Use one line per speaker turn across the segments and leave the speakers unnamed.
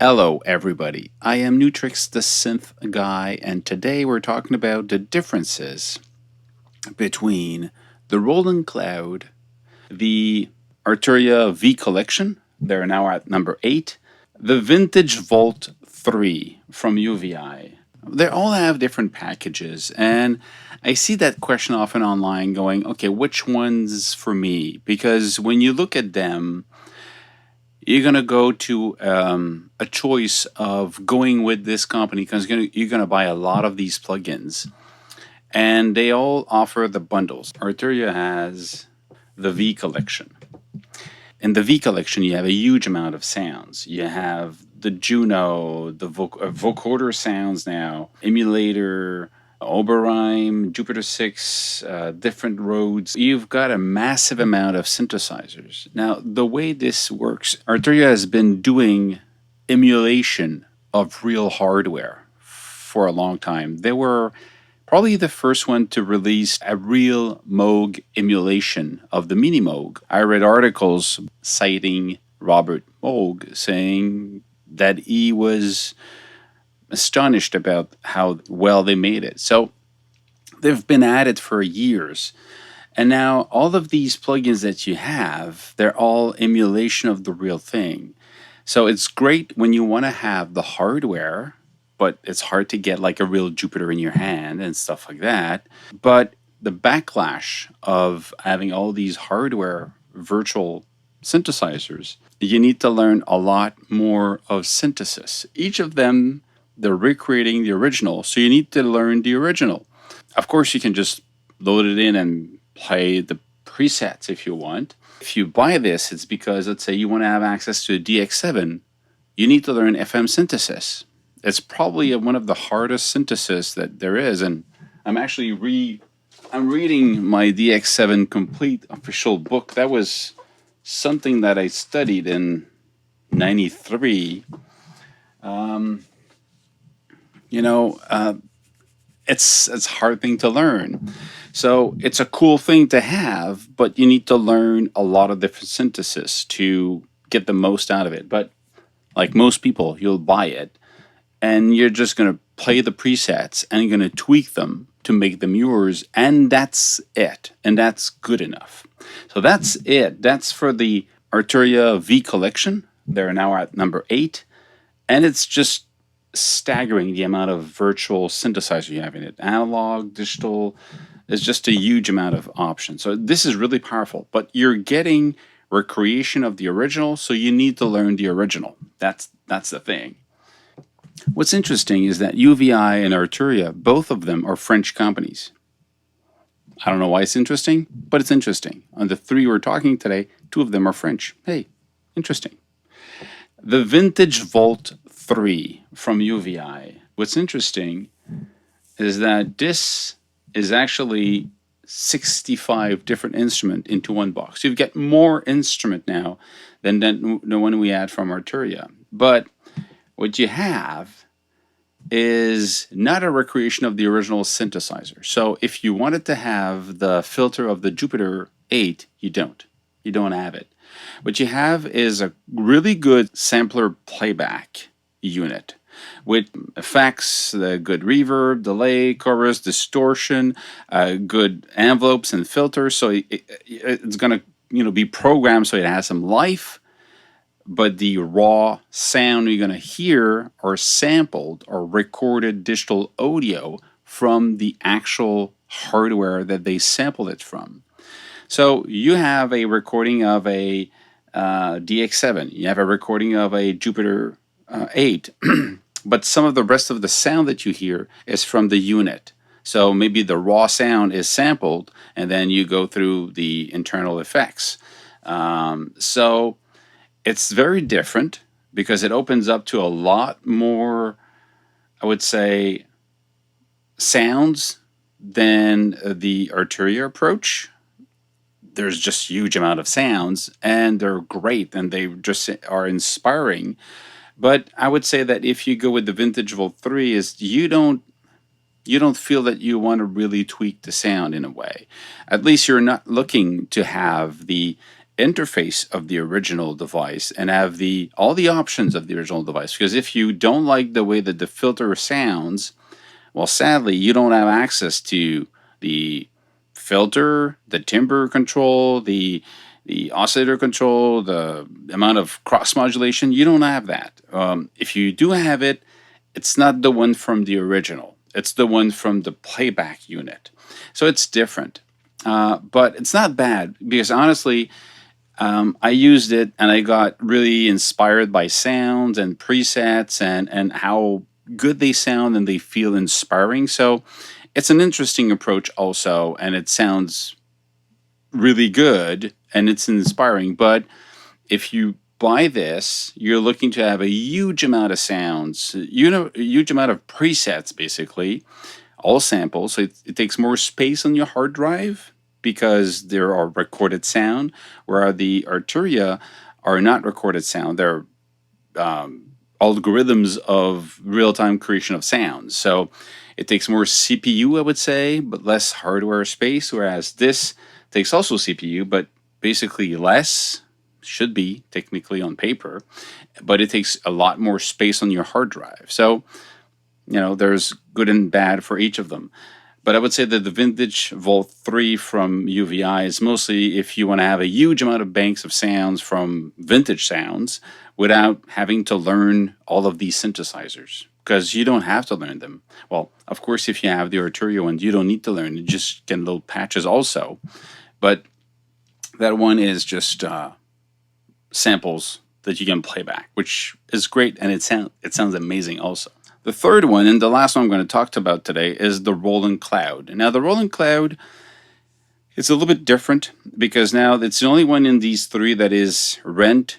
Hello everybody, I am Nu-Trix the Synth guy, and today we're talking about the differences between the Roland Cloud, the Arturia V Collection, they're now at number 8, the Vintage Vault 3 from UVI. They all have different packages, and I see that question often online going, okay, which one's for me? Because when you look at them, you're going to go to a choice of going with this company because you're going to buy a lot of these plugins. And they all offer the bundles. Arturia has the V Collection. In the V Collection, you have a huge amount of sounds. You have the Juno, the vocoder sounds now, emulator, Oberheim, Jupiter 6, different Rhodes. You've got a massive amount of synthesizers. Now, the way this works, Arturia has been doing emulation of real hardware for a long time. They were probably the first one to release a real Moog emulation of the Mini Moog. I read articles citing Robert Moog saying that he was astonished about how well they made it. So they've been at it for years. And now all of these plugins that you have, they're all emulation of the real thing. So it's great when you want to have the hardware, but it's hard to get like a real Jupiter in your hand and stuff like that. But the backlash of having all these hardware virtual synthesizers, you need to learn a lot more of synthesis. Each of them, they're recreating the original, so you need to learn the original. Of course, you can just load it in and play the presets if you want. If you buy this, it's because, let's say, you want to have access to a DX7, you need to learn FM synthesis. It's probably one of the hardest synthesis that there is, and I'm actually reading my DX7 complete official book. That was something that I studied in '93. It's a hard thing to learn. So it's a cool thing to have, but you need to learn a lot of different synthesis to get the most out of it. But like most people, you'll buy it and you're just going to play the presets and you're going to tweak them to make them yours. And that's it. And that's good enough. So that's it. That's for the Arturia V Collection. They're now at number 8. And it's just staggering the amount of virtual synthesizer you have in it. Analog, digital, there's just a huge amount of options. So this is really powerful, but you're getting recreation of the original, so you need to learn the original. That's the thing. What's interesting is that UVI and Arturia, both of them are French companies. I don't know why it's interesting, but it's interesting. On the 3 we're talking today, 2 of them are French. Hey, interesting. The Vintage Vault 3 from UVI. What's interesting is that this is actually 65 different instruments into one box. You've got more instrument now than the one we had from Arturia. But what you have is not a recreation of the original synthesizer. So if you wanted to have the filter of the Jupiter 8, you don't. You don't have it. What you have is a really good sampler playback unit with effects, the good reverb, delay, chorus, distortion, good envelopes and filters. So it's going to be programmed so it has some life, but the raw sound you're going to hear are sampled or recorded digital audio from the actual hardware that they sampled it from. So you have a recording of a DX7, you have a recording of a Jupiter 8, but some of the rest of the sound that you hear is from the unit. So maybe the raw sound is sampled, and then you go through the internal effects. So it's very different because it opens up to a lot more, I would say, sounds than the Arturia approach. There's just a huge amount of sounds, and they're great, and they just are inspiring. But I would say that if you go with the Vintage Vault 3, is you don't feel that you want to really tweak the sound in a way. At least you're not looking to have the interface of the original device and have all the options of the original device. Because if you don't like the way that the filter sounds, well, sadly, you don't have access to the filter, the timbre control, the oscillator control, the amount of cross modulation. You don't have that. If you do have it, it's not the one from the original. It's the one from the playback unit. So it's different. But it's not bad because honestly, I used it and I got really inspired by sounds and presets and how good they sound and they feel inspiring. So it's an interesting approach also, and it sounds really good and it's inspiring. But if you buy this, you're looking to have a huge amount of sounds, a huge amount of presets, basically, all samples. So it takes more space on your hard drive because there are recorded sound, where the Arturia are not recorded sound. They're algorithms of real-time creation of sounds. So it takes more CPU, I would say, but less hardware space, whereas this takes also CPU, but basically less, should be technically on paper, but it takes a lot more space on your hard drive. So, there's good and bad for each of them. But I would say that the Vintage Vault 3 from UVI is mostly if you want to have a huge amount of banks of sounds from vintage sounds without having to learn all of these synthesizers, because you don't have to learn them. Well, of course, if you have the Arturia one, you don't need to learn. You just can load patches also. But that one is just samples that you can play back, which is great, and it sounds amazing also. The third one, and the last one I'm going to talk about today, is the Roland Cloud. Now, the Roland Cloud is a little bit different because now it's the only one in these three that is rent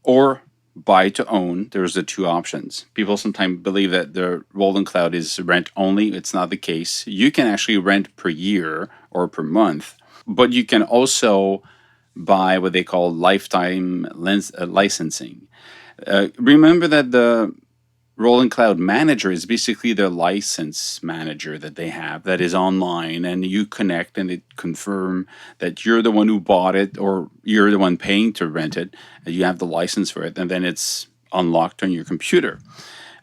or buy to own. There's the two options. People sometimes believe that the Roland Cloud is rent only. It's not the case. You can actually rent per year or per month, but you can also buy what they call lifetime licensing. Remember that the Roland Cloud Manager is basically their license manager that they have that is online, and you connect and it confirm that you're the one who bought it or you're the one paying to rent it, and you have the license for it, and then it's unlocked on your computer.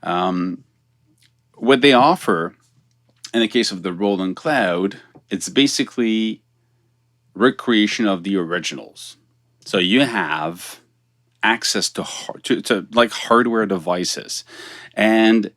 What they offer in the case of the Roland Cloud, it's basically recreation of the originals. So you have access to like hardware devices, and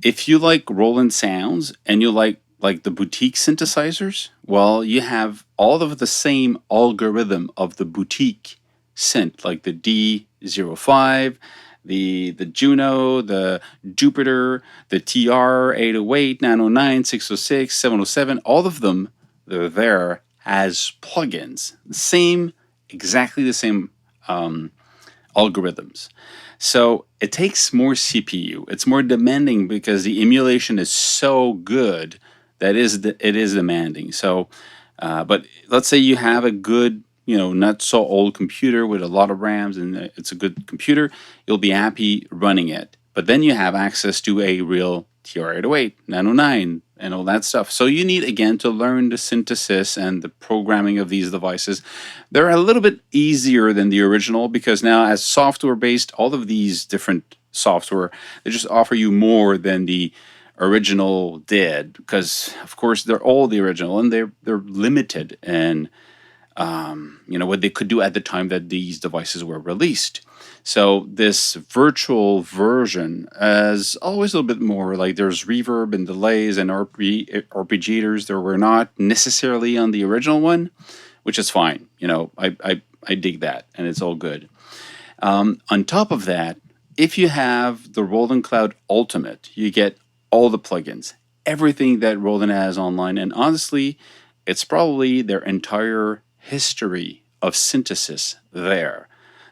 if you like Roland sounds and you like the boutique synthesizers, well, you have all of the same algorithm of the boutique synth, like the D05, the Juno, the Jupiter, the TR 808, 909, 606, 707, all of them, they're there as plugins. Exactly the same algorithms. So it takes more CPU. It's more demanding because the emulation is so good that it is demanding. So, but let's say you have a good, not so old computer with a lot of RAMs and it's a good computer, you'll be happy running it. But then you have access to a real TR-808, 909, and all that stuff. So you need, again, to learn the synthesis and the programming of these devices. They're a little bit easier than the original because now as software-based, all of these different software, they just offer you more than the original did because, of course, they're all the original and they're limited in what they could do at the time that these devices were released. So this virtual version is always a little bit more like there's reverb and delays and arpeggiators. There were not necessarily on the original one, which is fine. I dig that and it's all good. On top of that, if you have the Roland Cloud Ultimate, you get all the plugins, everything that Roland has online. And honestly, it's probably their entire history of synthesis there.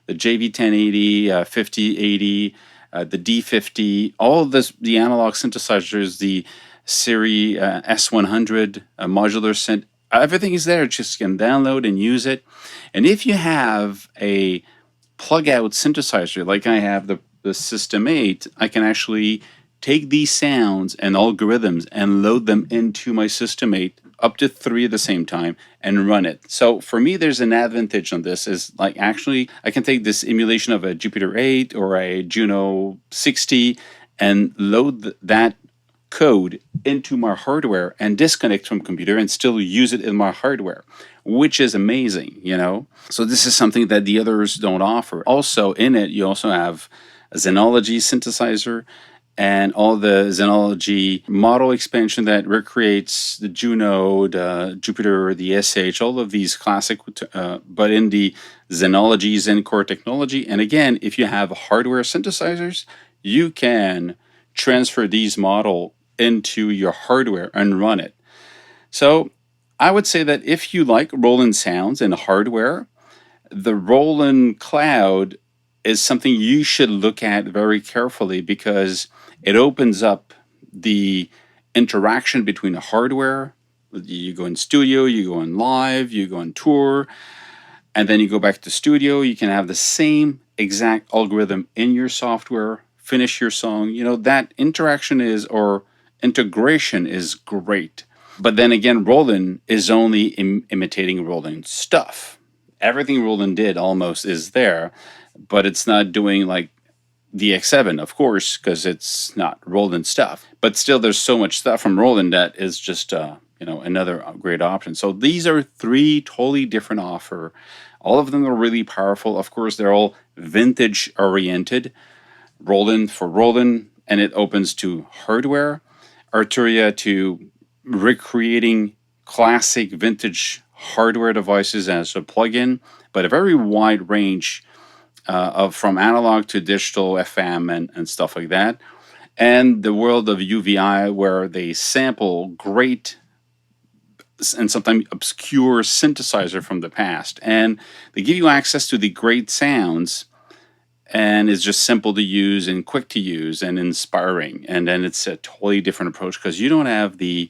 The JV1080, 5080, the D50, all of this, the analog synthesizers, the Siri S100 modular synth, everything is there. Just can download and use it. And if you have a plug-out synthesizer, like I have the System 8, I can actually take these sounds and algorithms and load them into my System 8 up to 3 at the same time and run it. So for me, there's an advantage on this is like actually I can take this emulation of a Jupiter 8 or a Juno 60 and load that code into my hardware and disconnect from computer and still use it in my hardware, which is amazing, you know? So this is something that the others don't offer. Also in it, you also have a Xenology synthesizer and all the Xenology model expansion that recreates the Juno, the Jupiter, the SH, all of these classic, but in the Xenology Zen Core technology. And again, if you have hardware synthesizers, you can transfer these model into your hardware and run it. So I would say that if you like Roland sounds and hardware, the Roland Cloud is something you should look at very carefully because it opens up the interaction between the hardware. You go in studio, you go in live, you go on tour, and then you go back to studio. You can have the same exact algorithm in your software, finish your song. You know, that interaction is, or integration is great. But then again, Roland is only imitating Roland stuff. Everything Roland did almost is there, but it's not doing like the X7, of course, because it's not Roland stuff. But still, there's so much stuff from Roland that is just, you know, another great option. So these are 3 totally different offer. All of them are really powerful. Of course, they're all vintage oriented. Roland for Roland, and it opens to hardware. Arturia to recreating classic vintage hardware devices as a plugin, but a very wide range of from analog to digital, FM, and stuff like that. And the world of UVI, where they sample great and sometimes obscure synthesizer from the past, and they give you access to the great sounds. And it's just simple to use and quick to use and inspiring. And then it's a totally different approach because you don't have the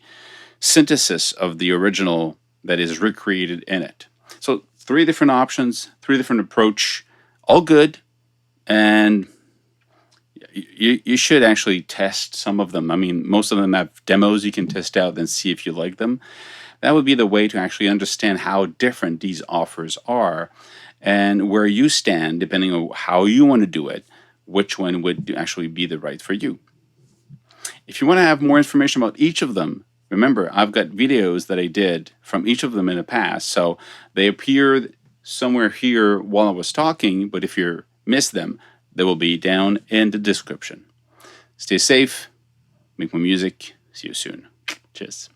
synthesis of the original that is recreated in it. So 3 different options, 3 different approach, all good. And you should actually test some of them. I mean, most of them have demos you can test out and see if you like them. That would be the way to actually understand how different these offers are and where you stand, depending on how you want to do it, which one would actually be the right for you. If you want to have more information about each of them, remember, I've got videos that I did from each of them in the past. So they appeared somewhere here while I was talking, but if you missed them, they will be down in the description. Stay safe, make more music. See you soon. Cheers.